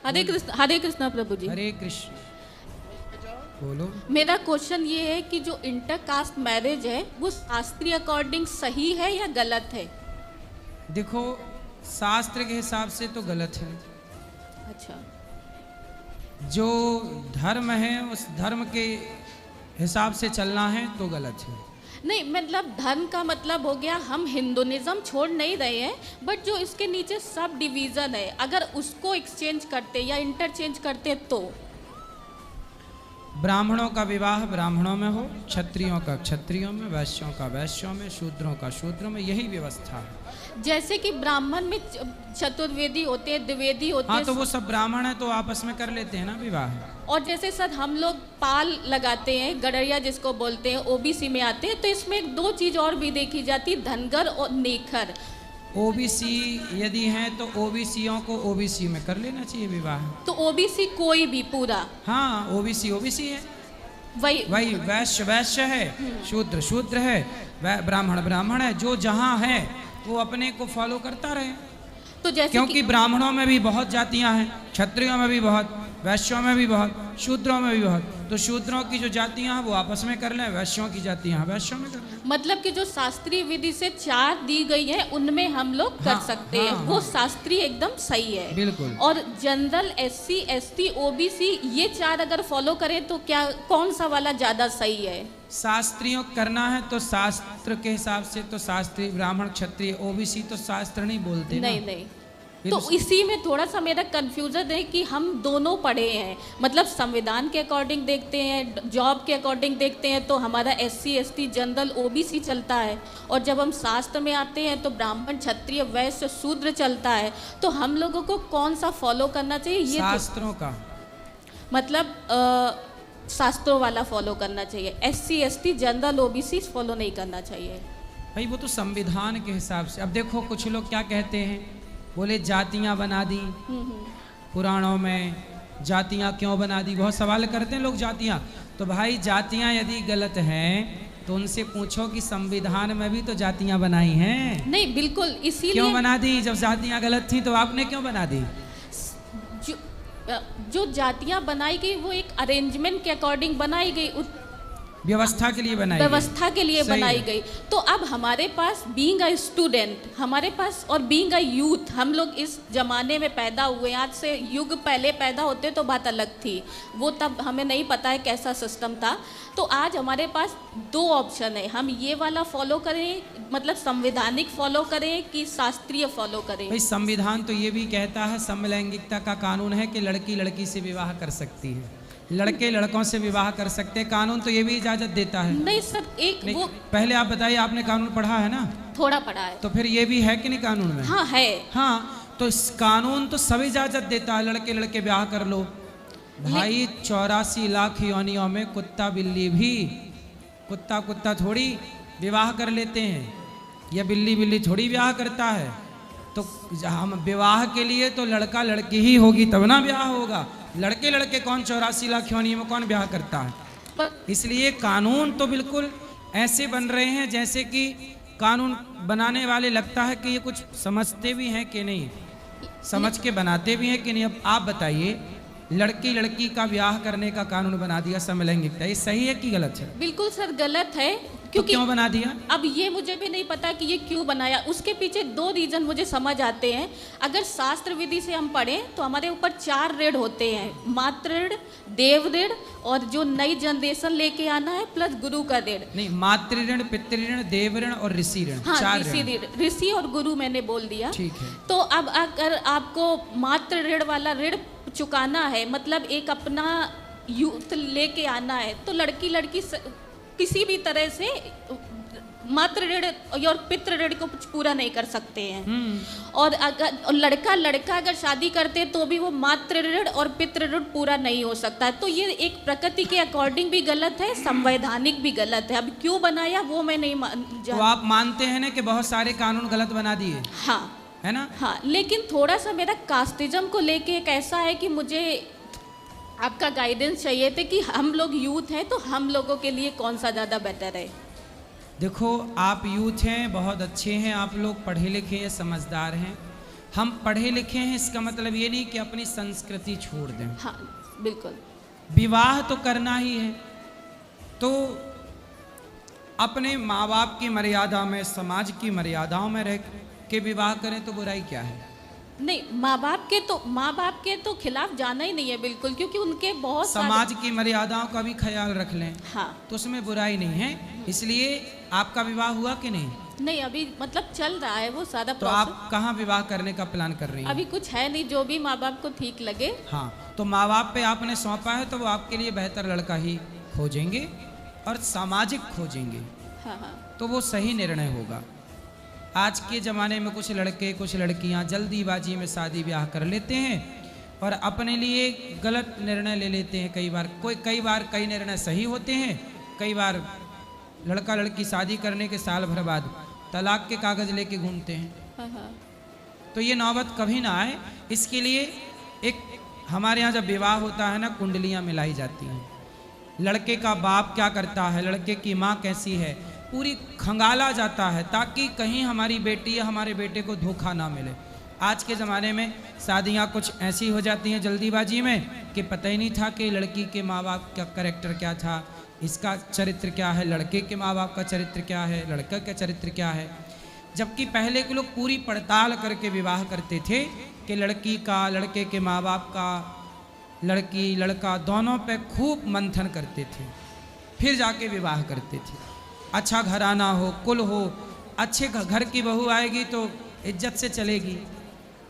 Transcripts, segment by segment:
हरे कृष्णा प्रभु जी। हरे कृष्ण। बोलो। मेरा क्वेश्चन ये है कि जो इंटर कास्ट मैरिज है वो शास्त्रीय अकॉर्डिंग सही है या गलत है? देखो, शास्त्र के हिसाब से तो गलत है। अच्छा। जो धर्म है उस धर्म के हिसाब से चलना है तो गलत है। नहीं, मतलब धर्म का मतलब हो गया हम हिंदुइज्म छोड़ नहीं रहे हैं, बट जो इसके नीचे सब डिवीजन है अगर उसको एक्सचेंज करते या इंटरचेंज करते तो। ब्राह्मणों का विवाह ब्राह्मणों में हो, क्षत्रियों का क्षत्रियों में, वैश्यों का वैश्यों में, शूद्रों का शूद्रों में, यही व्यवस्था है। जैसे कि ब्राह्मण में चतुर्वेदी होते हैं, द्विवेदी होते हैं। हाँ, तो वो सब ब्राह्मण है तो आपस में कर लेते हैं ना विवाह। और जैसे सर हम लोग पाल लगाते हैं, गडरिया जिसको बोलते हैं, ओबीसी में आते हैं, तो इसमें दो चीज और भी देखी जाती है, धनगर और नेखर। ओबीसी यदि हैं तो ओबीसीयों को ओबीसी में कर लेना चाहिए विवाह। तो ओबीसी कोई भी पूरा? हाँ, ओबीसी ओबीसी है, वही वैश्य वैश्य है, शूद्र शूद्र है, ब्राह्मण ब्राह्मण है। जो जहाँ है वो अपने को फॉलो करता रहे। तो जैसे क्योंकि ब्राह्मणों में भी बहुत जातियां हैं, क्षत्रियों में भी बहुत, वैश्यों में भी बहुत, शूद्रों में भी बहुत। तो शूद्रों की जो जातियां हैं वो आपस में कर लें, वैश्यों की जातियां वैश्यों में कर लें। मतलब कि जो शास्त्रीय विधि से 4 दी गई है उनमें हम लोग कर सकते हैं। वो शास्त्रीय एकदम सही है। बिल्कुल। और जनरल, एससी, एसटी, ओबीसी ये 4 अगर फॉलो करें तो क्या कौन सा वाला ज्यादा सही है? शास्त्रियों करना है तो शास्त्र के हिसाब से तो शास्त्रीय, ब्राह्मण क्षत्रिय ओबीसी तो शास्त्र नहीं बोलते ना। नहीं। तो इसी में थोड़ा सा मेरा कंफ्यूजन है कि हम दोनों पढ़े हैं, मतलब संविधान के अकॉर्डिंग देखते हैं, जॉब के अकॉर्डिंग देखते हैं तो हमारा एससी, एसटी, जनरल, ओबीसी चलता है। और जब हम शास्त्र में आते हैं तो ब्राह्मण, क्षत्रिय, वैश्य, शूद्र चलता है। तो हम लोगों को कौन सा फॉलो करना चाहिए? ये शास्त्रों का मतलब शास्त्रों वाला फॉलो करना चाहिए, SC, ST, general, OBC follow नहीं करना चाहिए। भाई वो तो संविधान के हिसाब से। अब देखो कुछ लोग क्या कहते हैं, बोले जातियां बना दी पुराणों में, जातियां क्यों बना दी, बहुत सवाल करते हैं लोग जातियां। तो भाई जातियां यदि गलत हैं तो उनसे पूछो कि संविधान में भी तो जातियां बनाई हैं। नहीं, बिल्कुल, इसीलिए क्यों बना दी? जब जातियां गलत थी तो आपने क्यों बना दी? जो जातियां बनाई गई वो एक अरेंजमेंट के अकॉर्डिंग बनाई गई, व्यवस्था के लिए बनाई, व्यवस्था के लिए बनाई गई। तो अब हमारे पास बीइंग अ स्टूडेंट, हमारे पास और बीइंग अ यूथ, हम लोग इस जमाने में पैदा हुए। आज से युग पहले पैदा होते तो बात अलग थी, वो तब हमें नहीं पता है कैसा सिस्टम था। तो आज हमारे पास 2 ऑप्शन है, हम ये वाला फॉलो करें, मतलब संवैधानिक फॉलो करें कि शास्त्रीय फॉलो करें। भाई संविधान तो ये भी कहता है, समलैंगिकता का कानून है कि लड़की लड़की से विवाह कर सकती है, लड़के लड़कों से विवाह कर सकते हैं। कानून तो ये भी इजाजत देता है। नहीं सर, एक नहीं, वो पहले आप बताइए, आपने कानून पढ़ा है ना? थोड़ा पढ़ा है। तो फिर ये भी है कि नहीं कानून में? हाँ है। हाँ, तो इस कानून तो सब इजाजत देता है, लड़के लड़के ब्याह कर लो। भाई 84 लाख योनियों में कुत्ता बिल्ली भी, कुत्ता थोड़ी विवाह कर लेते हैं, या बिल्ली थोड़ी ब्याह करता है। तो हम विवाह के लिए तो लड़का लड़की ही होगी तब ना ब्याह होगा। लड़के लड़के कौन 84 लाख योनियों में कौन ब्याह करता है? इसलिए कानून तो बिल्कुल ऐसे बन रहे हैं जैसे कि कानून बनाने वाले लगता है कि ये कुछ समझते भी हैं कि नहीं, समझ के बनाते भी हैं कि नहीं। अब आप बताइए, लड़की लड़की का ब्याह करने का कानून बना दिया समलैंगिकता, ये सही है कि गलत है? बिल्कुल सर गलत है। तो क्यों बना दिया? अब ये मुझे भी नहीं पता कि ये क्यों बनाया। उसके पीछे 2 रीजन मुझे समझ आते हैं। अगर शास्त्र विधि से हम पढ़ें तो हमारे ऊपर 4 ऋण होते हैं, मातृ ऋण, देव ऋण और जो नई जनरेशन लेके आना है प्लस गुरु का ऋण। नहीं, मातृ ऋण, पितृ ऋण, देव ऋण और ऋषि ऋण। हाँ, 4 ऋषि और गुरु मैंने बोल दिया। ठीक है। तो अब अगर आपको मातृ ऋण वाला ऋण चुकाना है, मतलब एक अपना यूथ लेके आना है, तो लड़की लड़की किसी भी तरह से मातृ ऋण और पितृ ऋण को पूरा नहीं कर सकते हैं। और अगर लड़का लड़का अगर शादी करते हैं तो भी वो मातृ ऋण और पितृ ऋण पूरा नहीं हो सकता है। तो ये एक प्रकृति के अकॉर्डिंग भी गलत है, संवैधानिक भी गलत है। अब क्यों बनाया वो मैं नहीं तो आप मानते हैं ना कि बहुत सारे कानून गलत बना दिए? हाँ, है ना? हाँ, लेकिन थोड़ा सा मेरा कास्टिज्म को लेके एक ऐसा है कि मुझे आपका गाइडेंस चाहिए थे कि हम लोग यूथ हैं तो हम लोगों के लिए कौन सा ज़्यादा बेटर है। देखो, आप यूथ हैं, बहुत अच्छे हैं, आप लोग पढ़े लिखे हैं, समझदार हैं, हम पढ़े लिखे हैं इसका मतलब ये नहीं कि अपनी संस्कृति छोड़ दें। हाँ बिल्कुल। विवाह तो करना ही है, तो अपने माँ बाप की मर्यादा में, समाज की मर्यादाओं में रह के विवाह करें तो बुराई क्या है? नहीं, माँ बाप के तो खिलाफ जाना ही नहीं है बिल्कुल, क्योंकि उनके बहुत समाज की मर्यादाओं का भी ख्याल रख लें, हाँ तो उसमें बुराई नहीं है। इसलिए आपका विवाह हुआ कि नहीं? नहीं, अभी मतलब चल रहा है वो सादा तो प्रोसेस। आप कहाँ विवाह करने का प्लान कर रही हैं? अभी कुछ है नहीं, जो भी माँ बाप को ठीक लगे। हाँ, तो माँ बाप पे आपने सौंपा है तो वो आपके लिए बेहतर लड़का ही खोजेंगे और सामाजिक खोजेंगे, हाँ हाँ तो वो सही निर्णय होगा। आज के ज़माने में कुछ लड़के कुछ लड़कियां जल्दीबाजी में शादी ब्याह कर लेते हैं और अपने लिए गलत निर्णय ले लेते हैं। कई बार कई निर्णय सही होते हैं, कई बार लड़का लड़की शादी करने के साल भर बाद तलाक के कागज़ लेके घूमते हैं। हाँ हाँ। तो ये नौबत कभी ना आए, इसके लिए एक हमारे यहाँ जब विवाह होता है ना, कुंडलियाँ मिलाई जाती हैं। लड़के का बाप क्या करता है, लड़के की माँ कैसी है, पूरी खंगाला जाता है ताकि कहीं हमारी बेटी या हमारे बेटे को धोखा ना मिले। आज के ज़माने में शादियाँ कुछ ऐसी हो जाती हैं जल्दीबाजी में कि पता ही नहीं था कि लड़की के माँ बाप का कैरेक्टर क्या था, इसका चरित्र क्या है, लड़के के माँ बाप का चरित्र क्या है, लड़का का चरित्र क्या है। जबकि पहले के लोग पूरी पड़ताल करके विवाह करते थे कि लड़की का, लड़के के माँ बाप का, लड़की लड़का दोनों पे खूब मंथन करते थे, फिर जाके विवाह करते थे। अच्छा घराना हो, कुल हो, अच्छे घर की बहू आएगी तो इज्जत से चलेगी,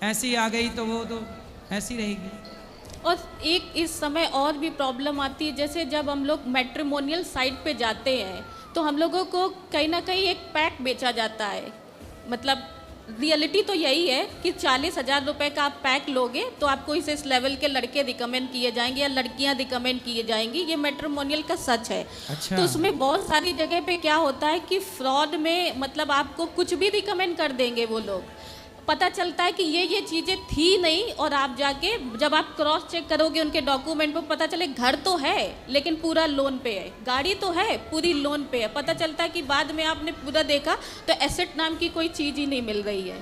ऐसी आ गई तो वो तो ऐसी रहेगी। और एक इस समय और भी प्रॉब्लम आती है, जैसे जब हम लोग मैट्रिमोनियल साइट पे जाते हैं तो हम लोगों को कहीं ना कहीं एक पैक बेचा जाता है। मतलब रियलिटी तो यही है कि 40,000 रुपये का आप पैक लोगे तो आपको इस लेवल के लड़के रिकमेंड किए जाएंगे या लड़कियां रिकमेंड किए जाएंगी। ये मैट्रिमोनियल का सच है। अच्छा। तो उसमें बहुत सारी जगह पे क्या होता है कि फ्रॉड में मतलब आपको कुछ भी रिकमेंड कर देंगे वो लोग। पता चलता है कि ये चीज़ें थी नहीं, और आप जाके जब आप क्रॉस चेक करोगे उनके डॉक्यूमेंट पर, पता चले घर तो है लेकिन पूरा लोन पे है, गाड़ी तो है पूरी लोन पे है। पता चलता है कि बाद में आपने पूरा देखा तो एसेट नाम की कोई चीज़ ही नहीं मिल रही है।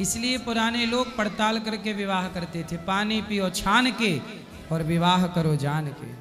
इसलिए पुराने लोग पड़ताल करके विवाह करते थे। पानी पियो छान के और विवाह करो जान के।